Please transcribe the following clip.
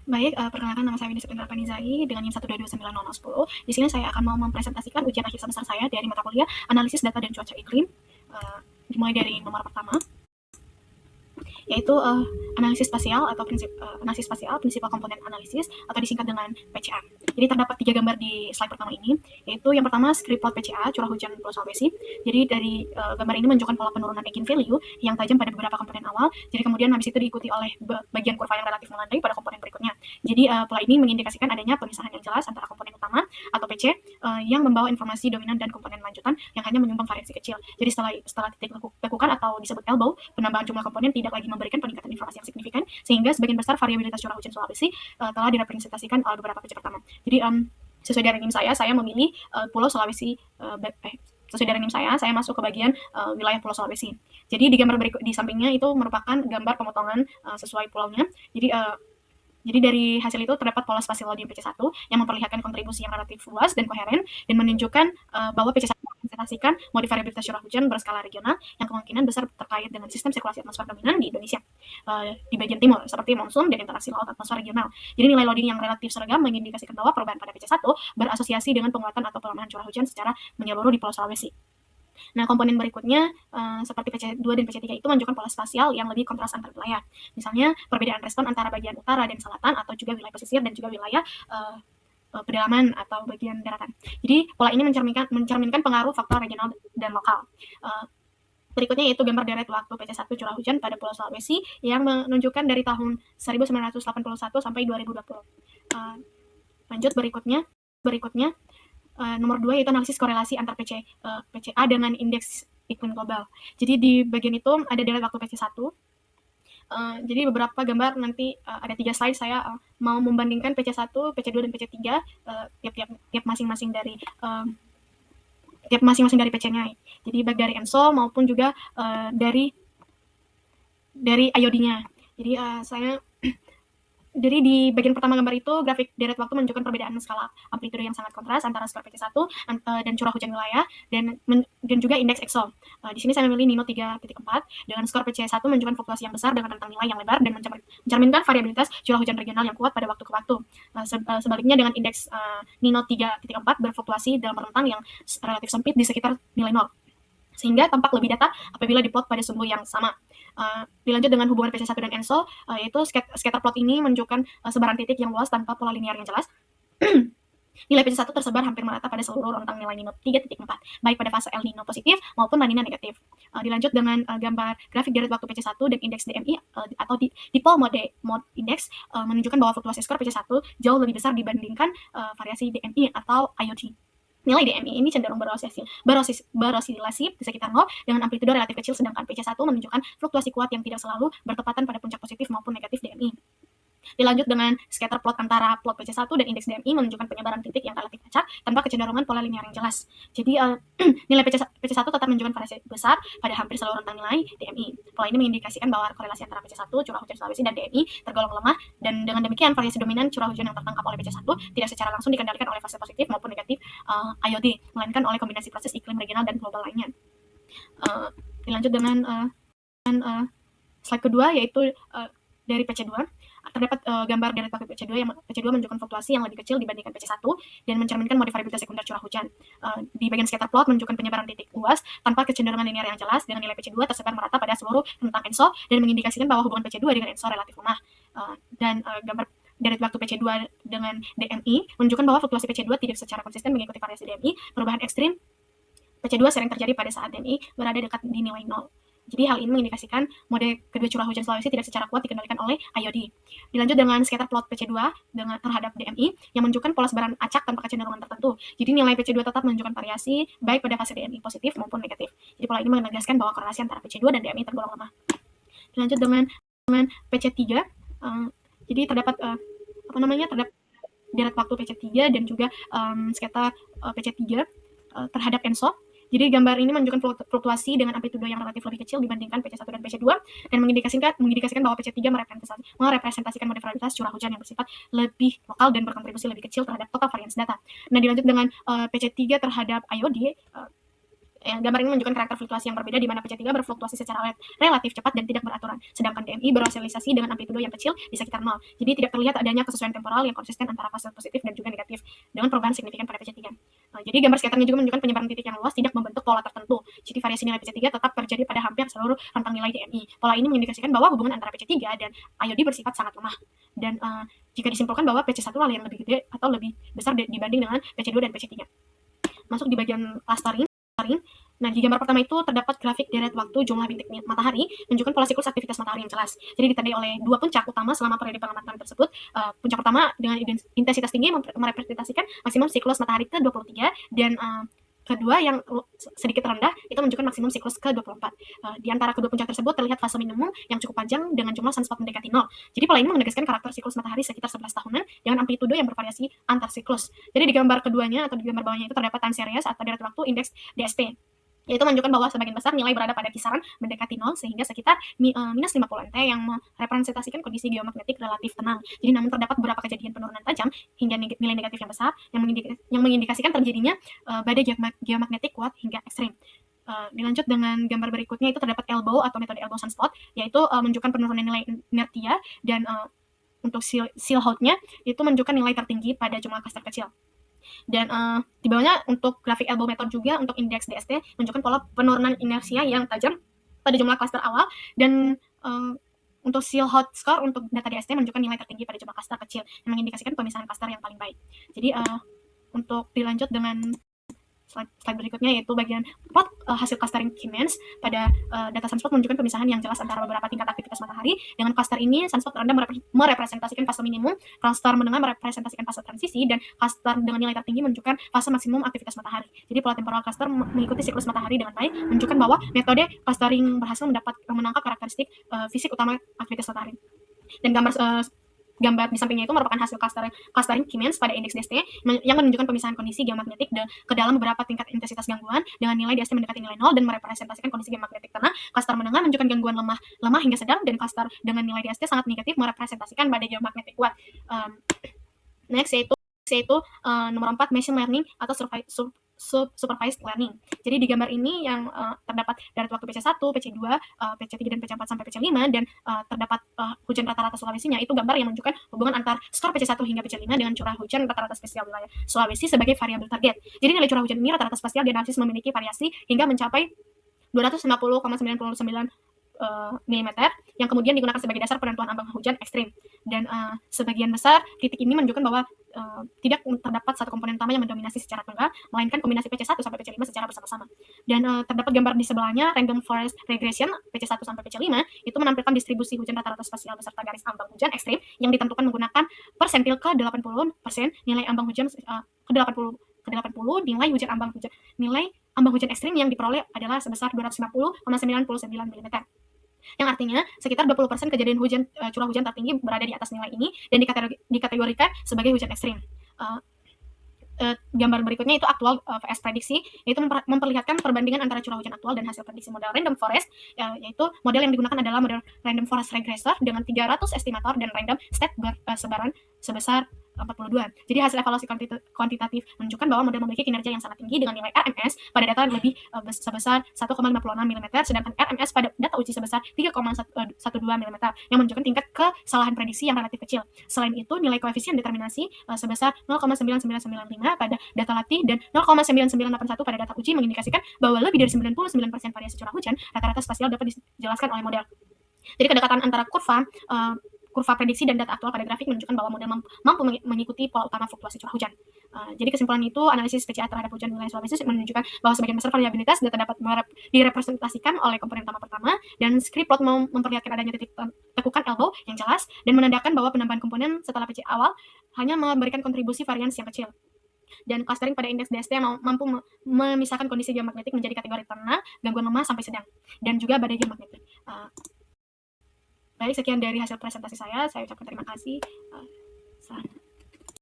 Baik, perkenalkan nama saya Windy Septian Panizai dengan NIM 1229010. Di sini saya akan mau mempresentasikan ujian akhir semester saya dari mata kuliah Analisis Data dan Cuaca Iklim. Dimulai dari nomor pertama, yaitu analisis spasial atau analisis spasial, prinsipal komponen analisis atau disingkat dengan PCA. Jadi terdapat 3 gambar di slide pertama ini, yaitu yang pertama script plot PCA, curah hujan Pulau Sulawesi. Jadi dari gambar ini menunjukkan pola penurunan eigenvalue yang tajam pada beberapa komponen awal. Jadi kemudian habis itu diikuti oleh bagian kurva yang relatif melandai pada komponen berikutnya. Jadi pola ini mengindikasikan adanya pemisahan yang jelas antara komponen utama atau PC yang membawa informasi dominan dan komponen lanjutan yang hanya menyumbang variasi kecil. Jadi setelah titik lekukan atau disebut elbow, penambahan jumlah komponen tidak lagi memberikan peningkatan informasi yang signifikan, sehingga sebagian besar variabilitas curah hujan Sulawesi telah direpresentasikan oleh beberapa PC pertama. Jadi sesuai dari NIM saya memilih Pulau Sulawesi. Sesuai dari NIM saya masuk ke bagian wilayah Pulau Sulawesi. Jadi di gambar berikut di sampingnya itu merupakan gambar pemotongan sesuai pulaunya. Jadi dari hasil itu terdapat pola spasial di PC1 yang memperlihatkan kontribusi yang relatif luas dan koheren dan menunjukkan bahwa PC1 merepresentasikan multivariabilitas curah hujan berskala regional yang kemungkinan besar terkait dengan sistem sirkulasi atmosfer dominan di Indonesia di bagian timur seperti monsun dan interaksi laut atmosfer regional. Jadi nilai loading yang relatif seragam mengindikasikan bahwa perubahan pada PC1 berasosiasi dengan penguatan atau pelemahan curah hujan secara menyeluruh di Pulau Sulawesi. Nah, komponen berikutnya seperti PC2 dan PC3 itu menunjukkan pola spasial yang lebih kontras antar wilayah. Misalnya perbedaan respon antara bagian utara dan selatan atau juga wilayah pesisir dan juga wilayah pedalaman atau bagian daratan. Jadi pola ini mencerminkan pengaruh faktor regional dan lokal. Berikutnya yaitu gambar deret waktu PC1 curah hujan pada Pulau Sulawesi yang menunjukkan dari tahun 1981 sampai 2020. Lanjut berikutnya nomor 2 yaitu analisis korelasi antar PCA dengan indeks iklim global. Jadi di bagian itu ada deret waktu PC1. Jadi beberapa gambar nanti ada 3 slide saya mau membandingkan PC1, PC2 dan PC3 tiap masing-masing dari PC-nya. Jadi baik dari ENSO maupun juga dari IOD-nya. Jadi di bagian pertama gambar itu, grafik deret waktu menunjukkan perbedaan skala amplitude yang sangat kontras antara skor PC1 dan curah hujan wilayah dan juga indeks EXO. Di sini saya memilih NINO 3.4 dengan skor PC1 menunjukkan fluktuasi yang besar dengan rentang nilai yang lebar dan mencerminkan variabilitas curah hujan regional yang kuat pada waktu ke waktu. Sebaliknya dengan indeks NINO 3.4 berfluktuasi dalam rentang yang relatif sempit di sekitar nilai 0. Sehingga tampak lebih datar apabila diplot pada sumbu yang sama. Dilanjut dengan hubungan PC1 dan ENSO, yaitu scatter plot ini menunjukkan sebaran titik yang luas tanpa pola linear yang jelas. Nilai PC1 tersebar hampir merata pada seluruh rentang nilai NINO 3.4, baik pada fase El Nino positif maupun La Nina negatif. Dilanjut dengan gambar grafik deret waktu PC1 dan indeks DMI atau dipole mode index menunjukkan bahwa fluktuasi skor PC1 jauh lebih besar dibandingkan variasi DMI atau IOD. Nilai DMI ini cenderung berosilasi di sekitar 0 dengan amplitudo relatif kecil, sedangkan PC1 menunjukkan fluktuasi kuat yang tidak selalu bertepatan pada puncak positif maupun negatif DMI. Dilanjut dengan scatter plot antara plot PC1 dan indeks DMI menunjukkan penyebaran titik yang relatif acak tanpa kecenderungan pola linear yang jelas. Jadi nilai PC1 tetap menunjukkan variasi besar pada hampir seluruh rentang nilai DMI. Pola ini mengindikasikan bahwa korelasi antara PC1, curah hujan Sulawesi, dan DMI tergolong lemah, dan dengan demikian variasi dominan curah hujan yang tertangkap oleh PC1 tidak secara langsung dikendalikan oleh fase positif maupun negatif IOD, melainkan oleh kombinasi proses iklim regional dan global lainnya. Dilanjut dengan slide kedua, yaitu dari PC2. Terdapat gambar deret waktu PC2 yang PC2 menunjukkan fluktuasi yang lebih kecil dibandingkan PC1 dan mencerminkan variabilitas sekunder curah hujan. Di bagian scatter plot menunjukkan penyebaran titik luas tanpa kecenderungan linear yang jelas, dengan nilai PC2 tersebar merata pada seluruh rentang ENSO dan mengindikasikan bahwa hubungan PC2 dengan ENSO relatif lemah. Gambar deret waktu PC2 dengan DMI menunjukkan bahwa fluktuasi PC2 tidak secara konsisten mengikuti variasi DMI. Perubahan ekstrim PC2 sering terjadi pada saat DMI berada dekat di nilai 0. Jadi hal ini mengindikasikan mode kedua curah hujan Sulawesi tidak secara kuat dikendalikan oleh IOD. Dilanjut dengan scatter plot PC2 terhadap DMI yang menunjukkan pola sebaran acak tanpa kecenderungan tertentu. Jadi nilai PC2 tetap menunjukkan variasi baik pada fase DMI positif maupun negatif. Jadi pola ini menegaskan bahwa korelasi antara PC2 dan DMI tergolong lemah. Dilanjut dengan PC3. Jadi terdapat terdapat deret waktu PC3 dan juga scatter PC3 terhadap ENSO. Jadi gambar ini menunjukkan fluktuasi dengan amplitudo yang relatif lebih kecil dibandingkan PC1 dan PC2 dan mengindikasikan bahwa PC3 merepresentasikan mode variabilitas curah hujan yang bersifat lebih lokal dan berkontribusi lebih kecil terhadap total variance data. Nah, dilanjut dengan PC3 terhadap IOD. Gambar ini menunjukkan karakter fluktuasi yang berbeda di mana PC3 berfluktuasi secara relatif cepat dan tidak beraturan, sedangkan DMI berosialisasi dengan amplitudo yang kecil di sekitar 0. Jadi tidak terlihat adanya kesesuaian temporal yang konsisten antara fase positif dan juga negatif dengan perubahan signifikan pada PC3. Jadi gambar scatternya juga menunjukkan penyebaran titik yang luas tidak membentuk pola tertentu. Jadi variasi nilai PC3 tetap terjadi pada hampir seluruh rentang nilai DMI. Pola ini mengindikasikan bahwa hubungan antara PC3 dan IOD bersifat sangat lemah. Dan jika disimpulkan bahwa PC1 lah yang lebih gede atau lebih besar dibanding dengan PC2 dan PC3. Masuk di bagian clustering. Nah, di gambar pertama itu terdapat grafik deret waktu jumlah bintik matahari menunjukkan pola siklus aktivitas matahari yang jelas. Jadi ditandai oleh dua puncak utama selama periode pengamatan tersebut. Puncak pertama dengan intensitas tinggi merepresentasikan maksimum siklus matahari ke-23 dan kedua yang sedikit rendah itu menunjukkan maksimum siklus ke-24. Di antara kedua puncak tersebut terlihat fase minimum yang cukup panjang dengan jumlah sunspot mendekati 0. Jadi pola ini menegaskan karakter siklus matahari sekitar 11 tahunan dengan amplitudo yang bervariasi antar siklus. Jadi di gambar keduanya atau di gambar bawahnya itu terdapat time series atau deret waktu indeks DSP. Yaitu menunjukkan bahwa sebagian besar nilai berada pada kisaran mendekati 0 sehingga sekitar minus 50 nt yang merepresentasikan kondisi geomagnetik relatif tenang. Jadi namun terdapat beberapa kejadian penurunan tajam hingga nilai negatif yang besar yang mengindikasikan terjadinya badai geomagnetik kuat hingga ekstrim. Dilanjut dengan gambar berikutnya itu terdapat elbow atau metode elbow sunspot, yaitu menunjukkan penurunan nilai inertia dan untuk Silhouette-nya itu menunjukkan nilai tertinggi pada jumlah cluster kecil. Dan di bawahnya untuk grafik elbow method juga untuk indeks DST menunjukkan pola penurunan inersia yang tajam pada jumlah cluster awal dan untuk Silhouette score untuk data DST menunjukkan nilai tertinggi pada jumlah cluster kecil yang mengindikasikan pemisahan cluster yang paling baik. Jadi untuk dilanjut dengan slide berikutnya yaitu bagian plot hasil clustering Siemens pada data sunspot menunjukkan pemisahan yang jelas antara beberapa tingkat aktivitas matahari. Dengan cluster ini sunspot rendah merepresentasikan fase minimum, cluster menengah merepresentasikan fase transisi, dan cluster dengan nilai tertinggi menunjukkan fase maksimum aktivitas matahari. Jadi pola temporal cluster mengikuti siklus matahari dengan baik, menunjukkan bahwa metode clustering berhasil menangkap karakteristik fisik utama aktivitas matahari. Dan gambar di sampingnya itu merupakan hasil clustering Siemens pada indeks DST yang menunjukkan pemisahan kondisi geomagnetik ke dalam beberapa tingkat intensitas gangguan dengan nilai DST mendekati nilai 0 dan merepresentasikan kondisi geomagnetik tenang. Cluster menengah menunjukkan gangguan lemah hingga sedang, dan cluster dengan nilai DST sangat negatif merepresentasikan badai geomagnetik kuat. Next yaitu nomor 4, machine learning atau supervised learning. Jadi di gambar ini yang terdapat deret waktu PC1, PC2, PC3 dan PC4 sampai PC5 dan terdapat hujan rata-rata Sulawesinya. Itu gambar yang menunjukkan hubungan antar skor PC1 hingga PC5 dengan curah hujan rata-rata spesial wilayah Sulawesi sebagai variabel target. Jadi nilai curah hujan ini rata-rata spesial dianalisis memiliki variasi hingga mencapai 250,99 mm yang kemudian digunakan sebagai dasar penentuan ambang hujan ekstrim. Dan sebagian besar titik ini menunjukkan bahwa tidak terdapat satu komponen utama yang mendominasi secara tunggal, melainkan kombinasi PC1 sampai PC5 secara bersama-sama. Dan terdapat gambar di sebelahnya random forest regression PC1 sampai PC5 itu menampilkan distribusi hujan rata-rata spasial beserta garis ambang hujan ekstrim yang ditentukan menggunakan persentil ke 80% nilai ambang hujan ke 80 nilai ambang hujan ekstrim yang diperoleh adalah sebesar 250,99 mm. Yang artinya sekitar 20% kejadian curah hujan tertinggi berada di atas nilai ini dan dikategorikan sebagai hujan ekstrim. Gambar berikutnya itu aktual vs prediksi, yaitu memperlihatkan perbandingan antara curah hujan aktual dan hasil prediksi model random forest, yaitu model yang digunakan adalah model random forest regressor dengan 300 estimator dan random state sebaran sebesar 42. Jadi hasil evaluasi kuantitatif menunjukkan bahwa model memiliki kinerja yang sangat tinggi dengan nilai RMS pada data lebih sebesar 1,56 mm, sedangkan RMS pada data uji sebesar 3,12 mm yang menunjukkan tingkat kesalahan prediksi yang relatif kecil. Selain itu, nilai koefisien determinasi sebesar 0,9995 pada data latih dan 0,9981 pada data uji mengindikasikan bahwa lebih dari 99% variasi curah hujan rata-rata spasial dapat dijelaskan oleh model. Jadi kedekatan antara kurva prediksi dan data aktual pada grafik menunjukkan bahwa model mampu mengikuti pola utama fluktuasi curah hujan. Jadi kesimpulan itu, analisis PCA terhadap hujan wilayah Sulawesi menunjukkan bahwa sebagian besar variabilitas data dapat direpresentasikan oleh komponen utama pertama, dan script plot memperlihatkan adanya titik tekukan elbow yang jelas dan menandakan bahwa penambahan komponen setelah PCA awal hanya memberikan kontribusi varians yang kecil. Dan clustering pada indeks DST mampu memisahkan kondisi geomagnetik menjadi kategori tenang, gangguan lemah sampai sedang, dan juga badai geomagnetik. Baik, sekian dari hasil presentasi saya ucapkan terima kasih.